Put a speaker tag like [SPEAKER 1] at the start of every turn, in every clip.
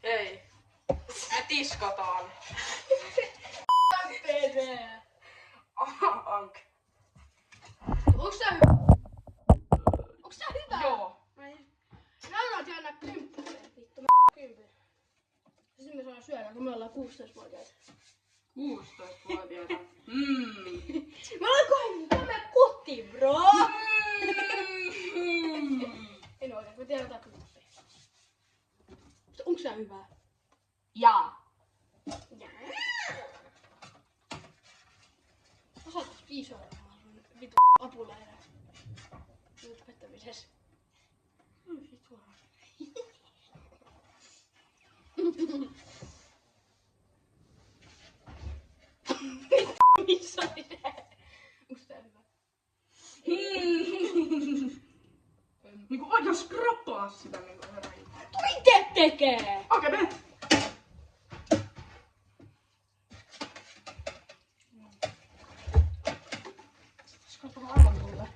[SPEAKER 1] Ei. Me tiskataan.
[SPEAKER 2] PD.
[SPEAKER 1] Ank.
[SPEAKER 2] Onks tää hyvä? Onks tää hyvä?
[SPEAKER 1] Joo.
[SPEAKER 2] Mä annan aina 10. Vittu, mä 10. Sitten me saadaan syödä, kun me ollaan 16-vuotiaita.
[SPEAKER 1] 16-vuotiaita.
[SPEAKER 2] Mä olen kohden kotiin, bro! En oikein, mä tiedän jotain kuppia. Onks tää hyvää?
[SPEAKER 1] Jaa.
[SPEAKER 2] Osaatais piisoida sun vitu apuläinen. Nyt pettämisessä. Vittu. Missä oli se? Onks tää hyvä?
[SPEAKER 1] Niinku oikein skrappaa sitä niinku herran.
[SPEAKER 2] Mitä tekee?
[SPEAKER 1] Okei, me. Skrappaa aivan tulle.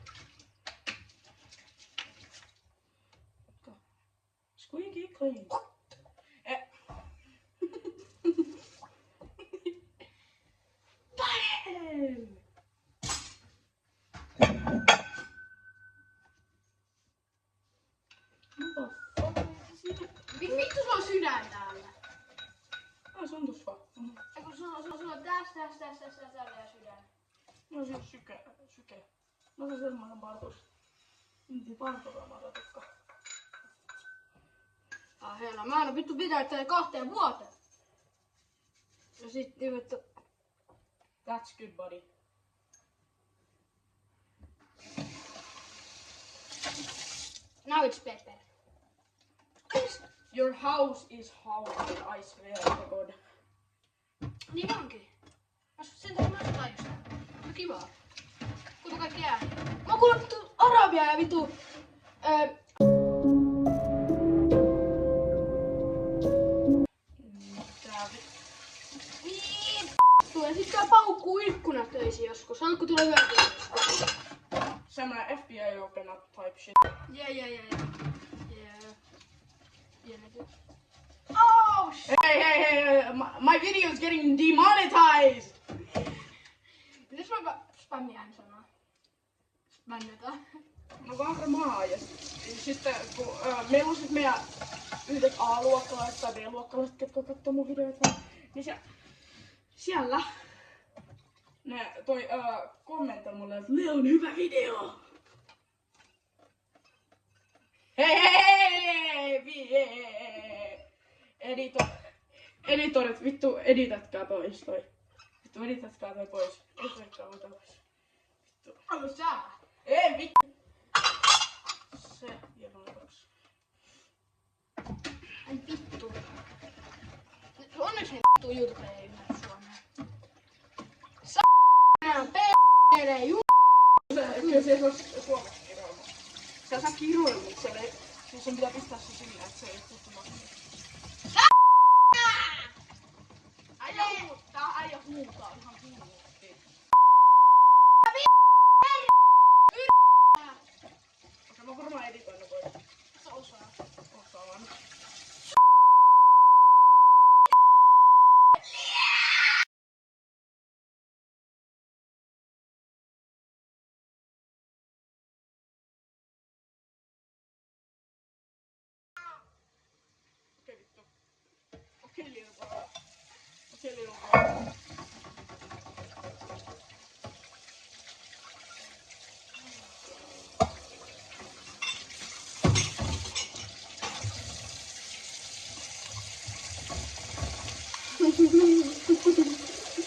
[SPEAKER 1] Squeaky clean.
[SPEAKER 2] Bam! Vittu sulla on sydän täällä.
[SPEAKER 1] Se on tossa vaan.
[SPEAKER 2] Eiku sulla on tässä ja sydän.
[SPEAKER 1] No se on syke. No se semmoinen partus. Inti parturoimata tukka.
[SPEAKER 2] Hela, mä aina vittu pitää tää 2 vuoteen. Ja sit vittu.
[SPEAKER 1] That's good, buddy.
[SPEAKER 2] Now it's pepper.
[SPEAKER 1] Your house is haunted, I swear to God.
[SPEAKER 2] Niin onkin. Sen takia mä asutaan just täällä. No kivaa. Kuinka kaikki jää? Mä oon kuullut vittu arabia ja vittu... Niin ja sit tää paukkuu ikkunat töisin joskus. Haluatko tulla yötyä joskus?
[SPEAKER 1] Semmoinen FBI open up type shit.
[SPEAKER 2] Yeah. Oh shit!
[SPEAKER 1] Hey, my video is getting demonetized!
[SPEAKER 2] Mitäs mä spämmiään sanoo? Spännetään.
[SPEAKER 1] No varmaan. Ja sitten kun meillä on sit meidän yhdet A-luokkalaiset tai B-luokkalaiset, ketkä katsoo mun videoita, niin siellä ne kommentoi mulle, että Leon, hyvä video! Hei! Editorit, vittu, editätkää pois toi. Vittu, editätkää toi pois. Editätkää toi pois. Vittu.
[SPEAKER 2] Onko sä?
[SPEAKER 1] Ei vittu! Se ja noin kaksi.
[SPEAKER 2] Ai vittu. Onneksi ne vittu YouTube ei ymmärrä suomea. P***ere
[SPEAKER 1] Kyllä se osaa suomeksi kiroilla. Se osaa kiroilla, mutta sen pitää pistää se sinne, että se ei tuttu maksaa. Äijä huutaa ihan hullusti. Okei, mä varmaan editoin ne pois.
[SPEAKER 2] Se osaa.
[SPEAKER 1] Osaan. Okei vittu. Okei liukaa.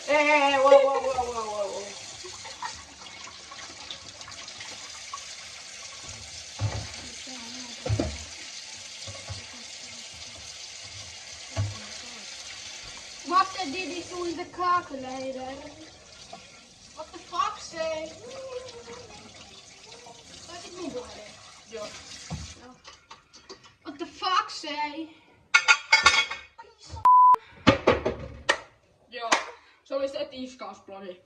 [SPEAKER 1] Hey, whoa.
[SPEAKER 2] What did he do in the calculator? What the fuck say? Taisit mun puhelin?
[SPEAKER 1] Joo.
[SPEAKER 2] No. What the fuck say?
[SPEAKER 1] Joo. Se oli se tiskausplagi.